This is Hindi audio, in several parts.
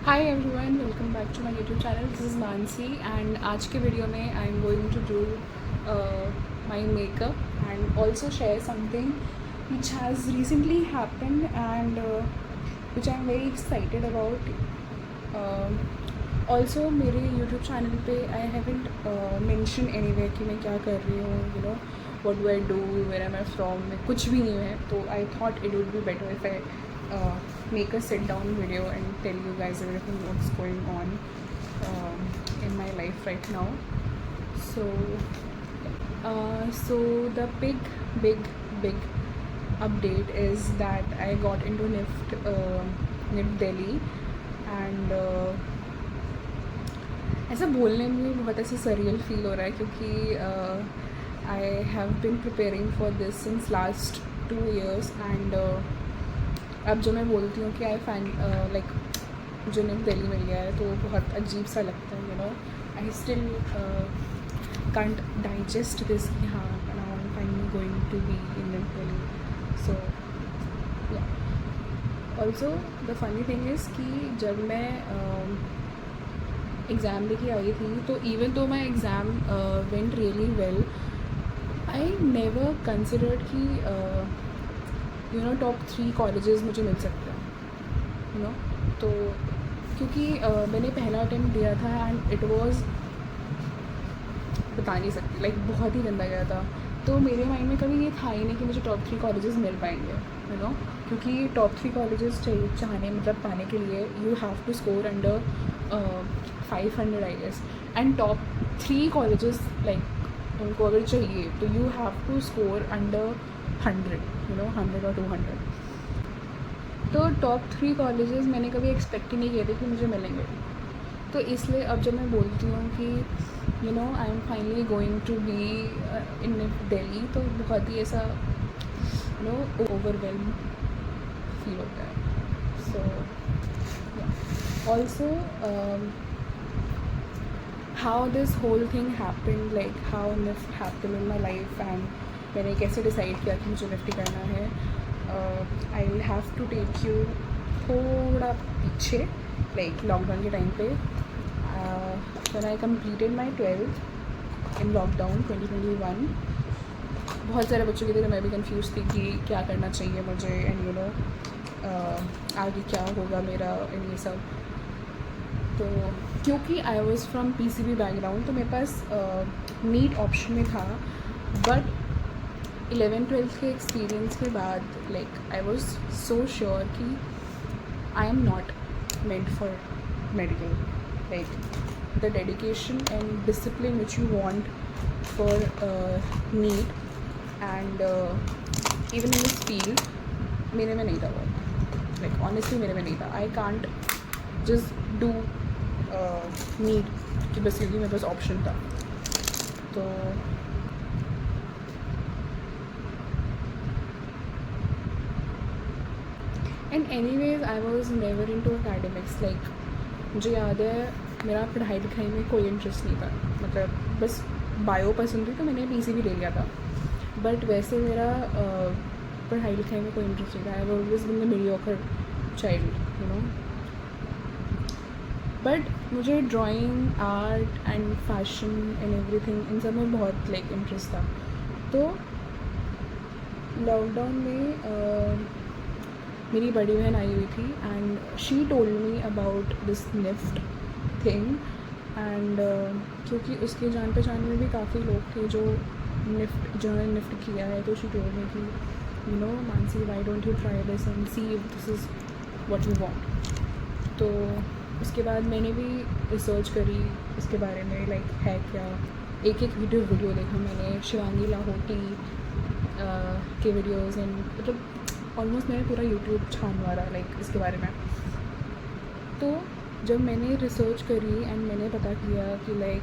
Hi everyone, welcome back to my YouTube channel. This is Mansi and आज के वीडियो में I am going to do my makeup and also share something which has recently happened and which I am very excited about. Also मेरे यूट्यूब चैनल पे आई हैवेंट मेंशन एनीवेयर कि मैं क्या कर रही हूँ, you know what do I do, where am I from, में कुछ भी नहीं है। तो I thought it would be better if I make a sit down video and tell you guys everything what's going on in my life right now. So the big update is that I got into NIFT Delhi and ऐसा बोलने में बहुत ऐसे सरियल फील हो रहा है क्योंकि I have been preparing for this since last 2 years and अब जो मैं बोलती हूँ कि आई फाइन लाइक जो NIFT दिल्ली मिल गया है तो बहुत अजीब सा लगता है, you know. I still can't digest this कि हाँ now I am finally going to be in NIFT Delhi. So also the funny thing is कि जब मैं एग्ज़ाम देके आई थी तो even though my exam went really well, I never considered कि यू नो टॉप 3 कॉलेजेस मुझे मिल सकते हैं, यू नो। तो क्योंकि मैंने पहला अटेम्प्ट दिया था एंड इट वाज बता नहीं सकती, लाइक बहुत ही गंदा गया था। तो मेरे माइंड में कभी ये था ही नहीं कि मुझे टॉप 3 कॉलेजेस मिल पाएंगे, यू नो। क्योंकि टॉप 3 कॉलेजेस चाहने मतलब पाने के लिए you have to score under 500 I guess, and top 3 colleges like उनको अगर चाहिए तो you have to score under 100, you know, 100 और 200। तो टॉप 3 कॉलेजेस मैंने कभी एक्सपेक्ट ही नहीं किए थे कि मुझे मिलेंगे। तो इसलिए अब जब मैं बोलती हूँ कि you know I am finally going to be in Delhi तो बहुत ही ऐसा यू नो ओवरवेलम फील होता है। So also how this whole thing happened, like how NIFT happened in my life and मैंने कैसे डिसाइड किया कि मुझे NIFT करना है। I will have to take you थोड़ा पीछे, लाइक लॉकडाउन के टाइम पे when I completed my 12th in lockdown 2021। बहुत सारे बच्चों की तरह मैं भी कंफ्यूज थी कि क्या करना चाहिए मुझे एंड यू नो आगे क्या होगा मेरा इन ये सब। तो क्योंकि I was from PCB background तो मेरे पास नीट ऑप्शन में था, बट 11th-12th के एक्सपीरियंस के बाद like I was so sure कि I am not meant for medical. Like the dedication and discipline which you want for NEET and even in this field मेरे में नहीं था वो, लाइक ऑनेस्टली मेरे में नहीं था। I can't just do NEET कि बस क्योंकि मेरे पास ऑप्शन था। तो and anyways I was never into academics. Like मुझे याद है मेरा पढ़ाई लिखाई में कोई इंटरेस्ट नहीं था, मतलब बस बायो पसंद थी तो मैंने PCB ले लिया था, बट वैसे मेरा पढ़ाई लिखाई में कोई इंटरेस्ट नहीं था। I always been the mediocre child, you know. But मुझे drawing, art and fashion and everything इन सब में बहुत लाइक इंटरेस्ट था। तो लॉकडाउन में मेरी बड़ी बहन आई हुई थी and she told me about this NIFT thing and क्योंकि उसके जान पहचान में भी काफ़ी लोग थे जो जिन्होंने NIFT किया है, तो शी टोल्ड मी कि you no Mansi why don't you try this and see if this is what you want. तो उसके बाद मैंने भी रिसर्च करी इसके बारे में, लाइक है क्या, एक वीडियो देखा मैंने शिवांगी लाहोटी के वीडियोज़ एंड मतलब ऑलमोस्ट मैंने पूरा यूट्यूब छान मारा लाइक इसके बारे में। तो जब मैंने रिसर्च करी एंड मैंने पता किया कि लाइक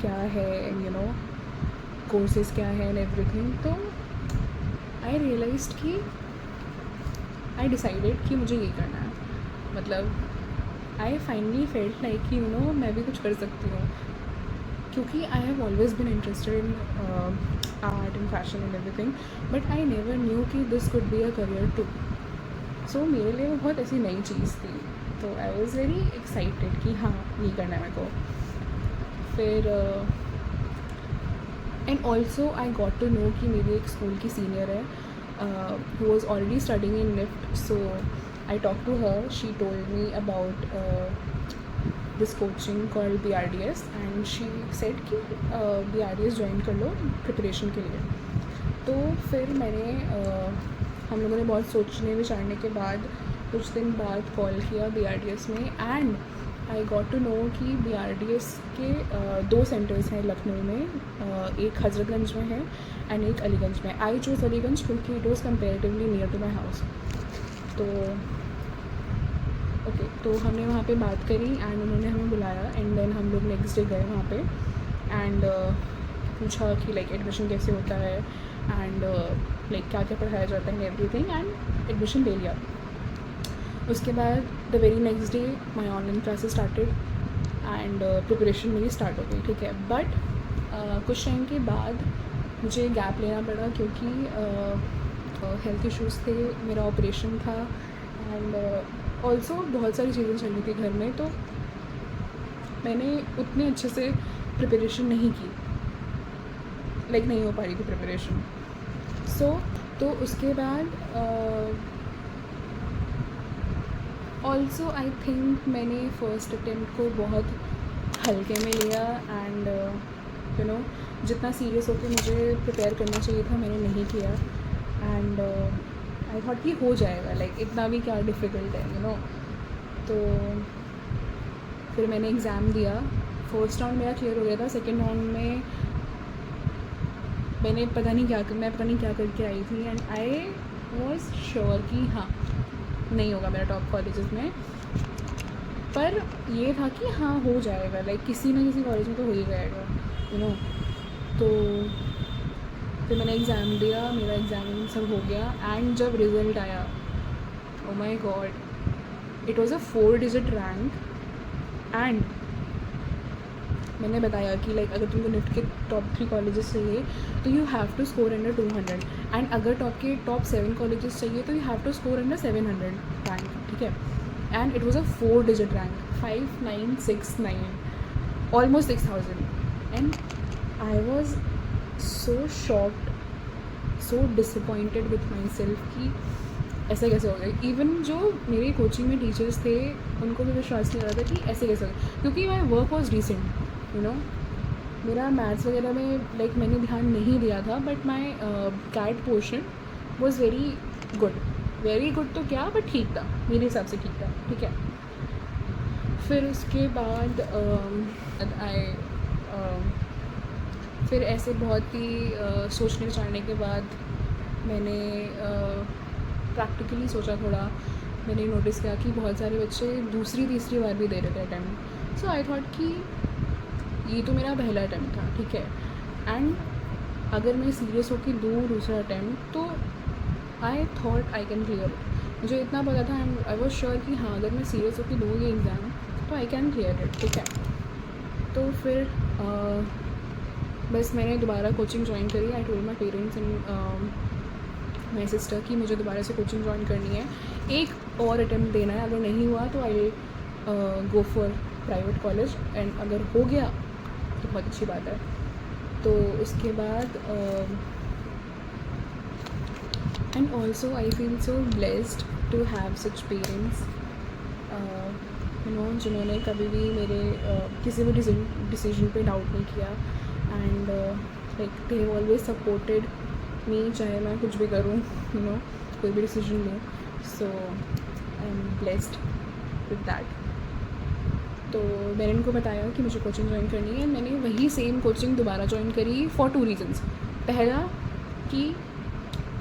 क्या है एंड यू नो कोर्सेज क्या है एंड एवरीथिंग, तो आई रियलाइज्ड कि आई डिसाइडेड कि मुझे ये करना है। मतलब I finally felt like you know मैं भी कुछ कर सकती हूँ, क्योंकि I have always been interested in art and fashion and everything, but I never knew कि this could be a career to. So मेरे लिए वो बहुत ऐसी नई चीज़ थी। तो आई वॉज़ वेरी एक्साइटेड कि हाँ ये करना है मेरे को. फिर and also I got to know कि मेरी एक स्कूल की सीनियर है who was already studying in NIFT. So I talked to her. She told me about this coaching called BRDS and she said कि BRDS ज्वाइन कर लो प्रिपरेशन के लिए. तो फिर मैंने हम लोगों ने बहुत सोचने विचारने के बाद कुछ दिन बाद कॉल किया BRDS में and I got to know कि BRDS के 2 सेंटर्स हैं लखनऊ में. एक हज़रतगंज में है एंड एक अलीगंज में. आई चूज़ अलीगंज क्योंकि it was comparatively near to my house. तो ओके तो हमने वहाँ पे बात करी एंड उन्होंने हमें बुलाया एंड देन हम लोग नेक्स्ट डे गए वहाँ पे एंड पूछा कि लाइक एडमिशन कैसे होता है एंड लाइक क्या क्या पढ़ाया जाता है एवरीथिंग एंड एडमिशन ले लिया. उसके बाद the very next day my online classes started and preparation मेरी स्टार्ट हो गई. ठीक है. बट कुछ टाइम के बाद मुझे गैप लेना पड़ा क्योंकि हेल्थ इश्यूज़ थे, मेरा ऑपरेशन था एंड ऑल्सो बहुत सारी चीज़ें चल रही थी घर में. तो मैंने उतने अच्छे से प्रिपरेशन नहीं की, लाइक नहीं हो पा रही थी प्रिपरेशन. तो उसके बाद ऑल्सो आई थिंक मैंने फ़र्स्ट अटेम्प्ट को बहुत हल्के में लिया एंड यू नो जितना सीरियस होकर मुझे प्रिपेयर करना चाहिए था मैंने नहीं किया एंड आई थॉट कि हो जाएगा, लाइक इतना भी क्या डिफ़िकल्ट है यू नो. तो फिर मैंने एग्ज़ाम दिया. फर्स्ट राउंड मेरा क्लियर हो गया था. सेकेंड राउंड में मैं पता नहीं क्या करके आई थी एंड आई वॉज श्योर कि हाँ नहीं होगा मेरा टॉप कॉलेजेस में. पर ये था कि हाँ हो जाएगा, लाइक किसी ना किसी कॉलेज में तो हो ही जाएगा यू नो. तो फिर मैंने एग्ज़ाम दिया, मेरा एग्ज़ाम सब हो गया एंड जब रिज़ल्ट आया oh my God it was a 4-digit rank. And मैंने बताया कि लाइक अगर तुमको निफ्ट के टॉप 3 कॉलेजेस चाहिए तो you have to score under 200 and अगर टॉप 7 कॉलेजेस चाहिए तो you have to score under 700 rank. ठीक है. And it was a 4-digit rank 5969 almost 6000 and I was so shocked, so disappointed with my self कि ऐसा कैसे हो गया. इवन जो मेरे कोचिंग में टीचर्स थे उनको भी विश्वास नहीं हो रहा था कि ऐसे कैसे हो गया क्योंकि my work was decent you know. मेरा मैथ्स वगैरह में लाइक मैंने ध्यान नहीं दिया था but my CAT portion was very good. तो क्या बट ठीक था, मेरे हिसाब से ठीक था. ठीक है. फिर उसके बाद फिर ऐसे बहुत ही सोचने विचारने के बाद मैंने प्रैक्टिकली सोचा थोड़ा. मैंने नोटिस किया कि बहुत सारे बच्चे दूसरी तीसरी बार भी दे रहे थे अटैम्प्ट. सो आई थॉट कि ये तो मेरा पहला अटैम्प्ट था. ठीक है. एंड अगर मैं सीरियस होकर दूँ दूसरा अटैम्प्ट तो I thought I can clear. मुझे इतना पता था एंड आई वॉज श्योर कि हाँ अगर मैं सीरियस होकर दूँगी एग्ज़ाम तो आई कैन क्लियर इट. ठीक है. तो फिर बस मैंने दोबारा कोचिंग ज्वाइन करी. I told my parents and my sister कि मुझे दोबारा से कोचिंग ज्वाइन करनी है, एक और अटैम्प्ट देना है. अगर नहीं हुआ तो I go for private college and अगर हो गया तो बहुत अच्छी बात है. तो उसके बाद and also I feel so blessed to have such parents you know जिन्होंने कभी भी मेरे किसी भी डिसीजन पे डाउट नहीं किया and like they have always supported me चाहे मैं कुछ भी करूँ यू नो कोई भी डिसीजन लूँ. So I am blessed with that. तो मैंने इनको बताया कि मुझे कोचिंग ज्वाइन करनी है. मैंने वही सेम कोचिंग दोबारा ज्वाइन करी फॉर 2 रीज़न्स. पहला कि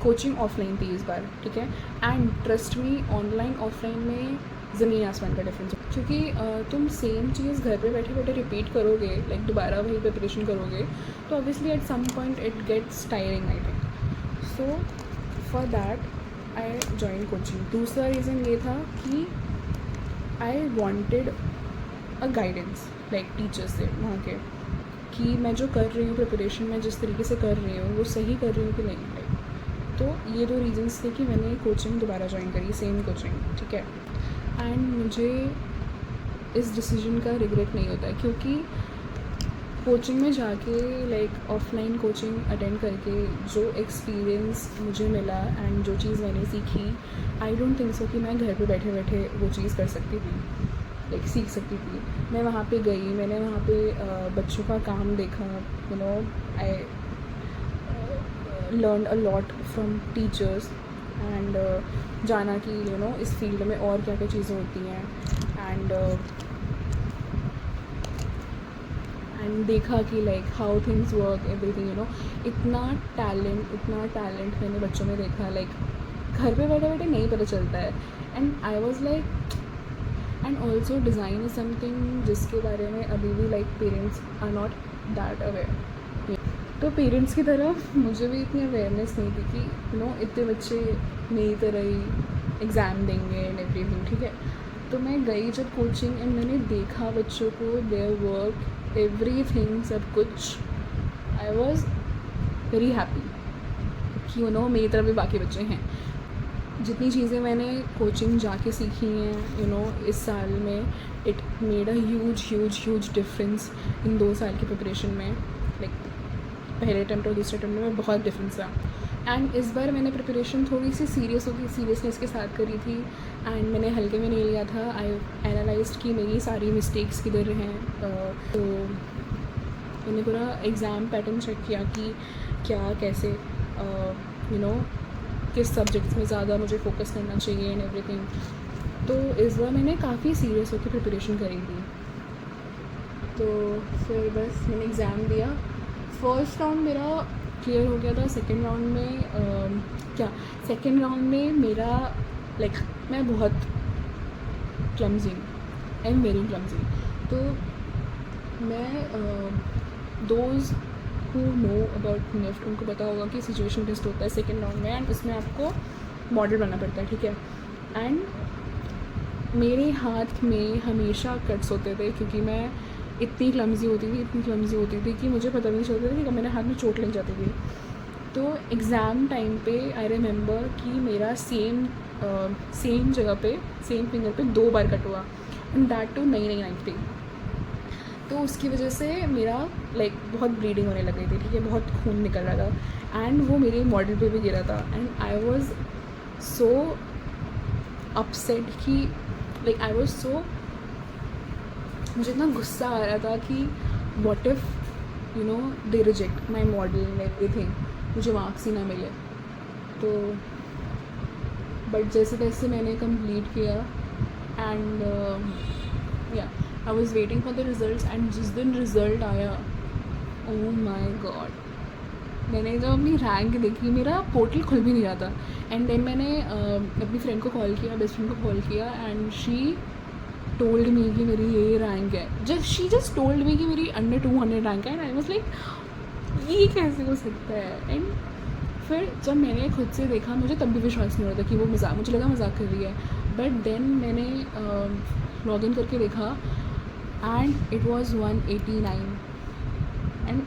कोचिंग ऑफलाइन थी इस बार. ठीक है. And trust me online offline में ज़मीन आसमान का डिफरेंस है क्योंकि तुम सेम चीज़ घर पे बैठे बैठे रिपीट करोगे, लाइक दोबारा वही प्रिपरेशन करोगे तो obviously at some point it gets tiring I think. So for that I join coaching. दूसरा रीज़न ये था कि I wanted a guidance like teachers से वहाँ के कि मैं जो कर रही हूँ प्रिपरेशन में जिस तरीके से कर रही हूँ वो सही कर रही हूँ कि नहीं. लाइक तो ये 2 रीजंस थे कि मैंने कोचिंग दोबारा ज्वाइन करी, सेम कोचिंग. ठीक है. एंड मुझे इस डिसीजन का रिग्रेट नहीं होता है, क्योंकि कोचिंग में जाके लाइक ऑफलाइन कोचिंग अटेंड करके जो एक्सपीरियंस मुझे मिला एंड जो चीज़ मैंने सीखी, आई डोंट थिंक सो कि मैं घर पे बैठे बैठे वो चीज़ कर सकती थी, लाइक सीख सकती थी। मैं वहाँ पे गई, मैंने वहाँ पे बच्चों का काम देखा, you know, I learn a lot from teachers and जाना कि यू नो इस फील्ड में और क्या क्या चीज़ें होती हैं, एंड देखा कि like how things work, everything, you know. इतना टैलेंट मैंने बच्चों में देखा, लाइक घर पे बैठे बैठे नहीं पता चलता है। And I was like, and also design is something जिसके बारे में अभी भी like parents are not that aware. तो पेरेंट्स की तरफ मुझे भी इतनी अवेयरनेस नहीं थी कि यू नो इतने बच्चे मेरी तरह ही एग्ज़ाम देंगे एंड एवरीथिंग, ठीक है। तो मैं गई जब कोचिंग एंड मैंने देखा बच्चों को, देयर वर्क, एवरीथिंग, सब कुछ, आई वॉज वेरी हैप्पी कि यू नो मेरी तरफ भी बाकी बच्चे हैं। जितनी चीज़ें मैंने कोचिंग जाके सीखी हैं, यू नो, इस साल में, it made a huge difference in 2 साल की प्रिपरेशन में। लाइक पहले अटैम्प्ट और दूसरे अटैम्प्ट में बहुत डिफरेंस रहा। एंड इस बार मैंने प्रिपरेशन थोड़ी सी सीरियसनेस के साथ करी थी एंड मैंने हल्के में नहीं लिया था। आई एनालाइज्ड कि मेरी सारी मिस्टेक्स किधर हैं। तो मैंने पूरा एग्ज़ाम पैटर्न चेक किया कि क्या कैसे यू नो किस सब्जेक्ट्स में ज़्यादा मुझे फोकस करना चाहिए एंड एवरीथिंग। तो इस बार मैंने काफ़ी सीरियस होकर प्रिपरेशन करी थी। तो फिर बस मैंने एग्ज़ाम दिया। फर्स्ट राउंड मेरा क्लियर हो गया था। सेकेंड राउंड में मेरा लाइक मैं बहुत क्लमजी हूँ, आई एम वेरी क्लमजी। तो मैं those who know about NIFT उनको पता होगा कि सिचुएशन टेस्ट होता है सेकेंड राउंड में एंड उसमें आपको मॉडल बनना पड़ता है, ठीक है। एंड मेरे हाथ में हमेशा कट्स होते थे क्योंकि मैं इतनी क्लमजी होती थी कि मुझे पता भी नहीं चलता था कि कब मेरे हाथ में चोट लग जाती थी। तो एग्ज़ाम टाइम पे आई रिमेंबर कि मेरा सेम जगह पे, सेम फिंगर पे 2 बार कट हुआ एंड दैट टू नई नाइफ थी। तो उसकी वजह से मेरा लाइक बहुत ब्लीडिंग होने लग गई थी, ठीक है, बहुत खून निकल रहा था एंड वो मेरे मॉडल पे भी गिरा था। And I was so upset कि लाइक आई वॉज सो, मुझे इतना गुस्सा आ रहा था कि what if you know they reject my model and everything, मुझे मार्क्स ही ना मिले। तो बट जैसे तैसे मैंने कंप्लीट किया एंड या I was waiting for the result and जिस दिन रिज़ल्ट आया, ओह माई गॉड, मैंने जब अपनी रैंक देखी, मेरा पोर्टल खुल भी नहीं रहा था। एंड देन मैंने अपनी फ्रेंड को कॉल किया, बेस्ट फ्रेंड को कॉल किया एंड शी टोल्ड मी कि मेरी ये रैंक है। शी जस्ट टोल्ड मी कि मेरी अंडर 200 रैंक है एंड आई वाज लाइक ये कैसे हो सकता है। एंड फिर जब मैंने खुद से देखा, मुझे तब भी विश्वास नहीं हो रहा था कि वो मजाक, मुझे लगा मजाक कर रही है। बट देन मैंने लॉग इन करके देखा and it was 189 and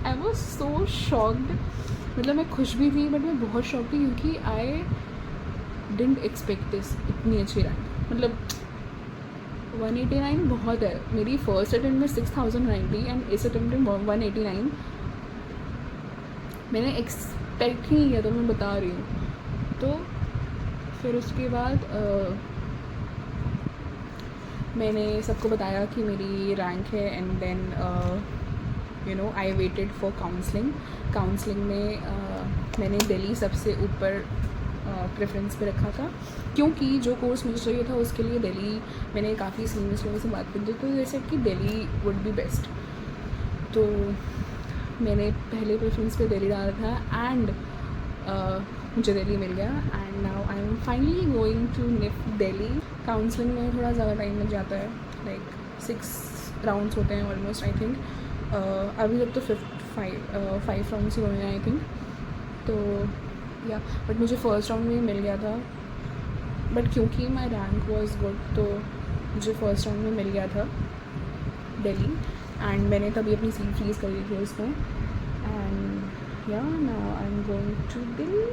I was so shocked. मतलब मैं खुश भी थी बट मैं बहुत शॉक थी क्योंकि आई डिडंट एक्सपेक्ट दिस, इतनी अच्छी रैंक। मतलब 189 बहुत है। मेरी फर्स्ट अटेम्प्ट में 6090 एंड इस अटेम्प्ट में 189, मैंने एक्सपेक्ट ही नहीं किया था, मैं बता रही हूँ। तो फिर उसके बाद मैंने सबको बताया कि मेरी रैंक है and then you know I waited for counselling में मैंने दिल्ली सबसे ऊपर प्रेफरेंस पे रखा था क्योंकि जो कोर्स मुझे चाहिए था उसके लिए दिल्ली, मैंने काफ़ी सीनियर्स लोगों से बात की थी तो जैसे कि दिल्ली वुड बी बेस्ट। तो मैंने पहले प्रेफरेंस पे दिल्ली डाला था एंड मुझे दिल्ली मिल गया and now I am finally going to NIFT Delhi. Counselling में थोड़ा ज़्यादा टाइम लग जाता है, लाइक 6 राउंड्स होते हैं ऑलमोस्ट, आई थिंक। अभी तक तो 5 राउंड्स ही हुए हैं आई थिंक। तो या बट मुझे फर्स्ट राउंड में मिल गया था, बट क्योंकि माई रैंक वॉज गुड तो मुझे फर्स्ट राउंड में मिल गया था दिल्ली एंड मैंने तभी अपनी सीट फ्रीज कर ली थी उसमें एंड या now I am going to Delhi.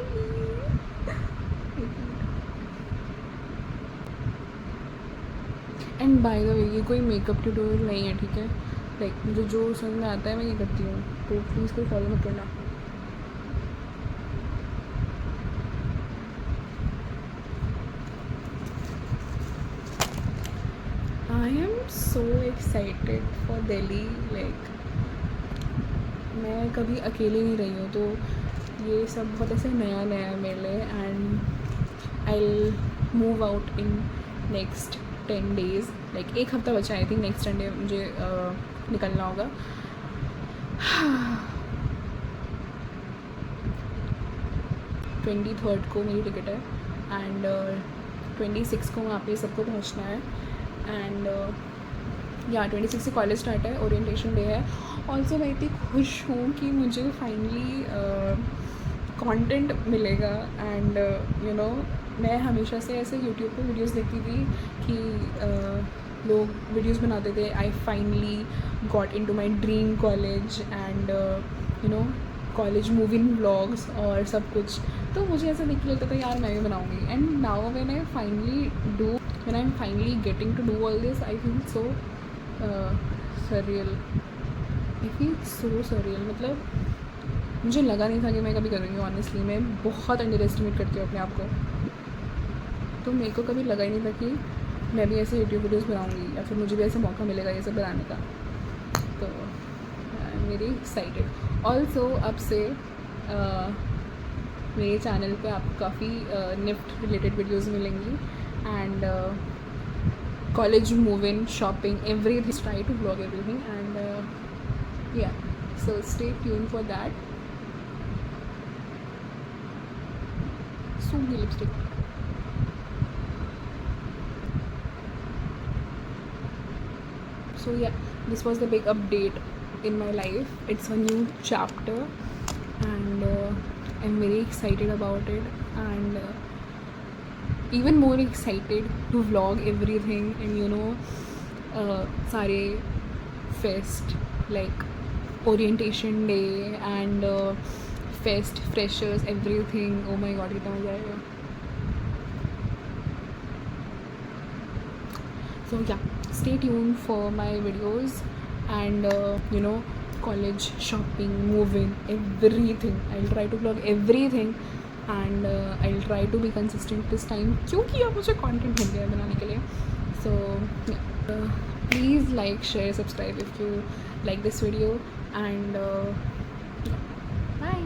And by the way ये कोई मेकअप ट्यूटोरियल नहीं है, ठीक है, लाइक मुझे जो समझ में आता है मैं ये करती हूँ, तो प्लीज़ कोई फॉलो मत करना. I am so excited for Delhi. Like मैं कभी अकेले नहीं रही हूँ, तो ये सब बहुत ऐसे नया नया है मेरे लिए. And I will move out in next 10 days. Like एक हफ़्ता बचा है, आई थिंक नेक्स्ट संडे मुझे निकलना होगा. 23rd को मेरी टिकट है एंड 26 को वहाँ पे सबको पहुँचना है. एंड या 26 से कॉलेज स्टार्ट है, ओरिएंटेशन डे है. ऑल्सो मैं इतनी खुश हूँ कि मुझे फाइनली कंटेंट मिलेगा. एंड यू नो मैं हमेशा से ऐसे यूट्यूब पे वीडियोस देखती थी कि लोग वीडियोस बनाते थे. I finally got into my dream college and you know college moving vlogs और सब कुछ. तो मुझे ऐसा देख के लगता था यार मैं भी बनाऊँगी. And now when I am finally getting to do all this, I feel so surreal. I feel so surreal. मतलब मुझे लगा नहीं था कि मैं कभी करूँगी. ऑनेस्टली मैं बहुत अंडर एस्टिमेट करती हूँ अपने आप को. तो मेरे को कभी लगा ही नहीं था कि मैं भी ऐसे यूट्यूब वीडियोस बनाऊँगी या फिर मुझे भी ऐसा मौका मिलेगा ये सब बनाने का. तो आई एम वेरी एक्साइटेड. ऑल्सो अब से मेरे चैनल पे आपको काफ़ी निफ्ट रिलेटेड वीडियोस मिलेंगी. And college moving, shopping, everything. Try to vlog everything. And yeah, so stay tuned for that. Soon lipstick. So yeah, this was the big update in my life. It's a new chapter and I'm very excited about it. And even more excited to vlog everything. And you know सारे fest like orientation day and fest, freshers, everything. Oh my god, कितना मज़ा आएगा. So yeah, stay tuned for my videos and you know college, shopping, moving, everything. I'll try to vlog everything. And I will try to be consistent this time, क्योंकि अब मुझे कंटेंट मिल गया है बनाने के लिए. So please like, share, subscribe if you like this video. And bye.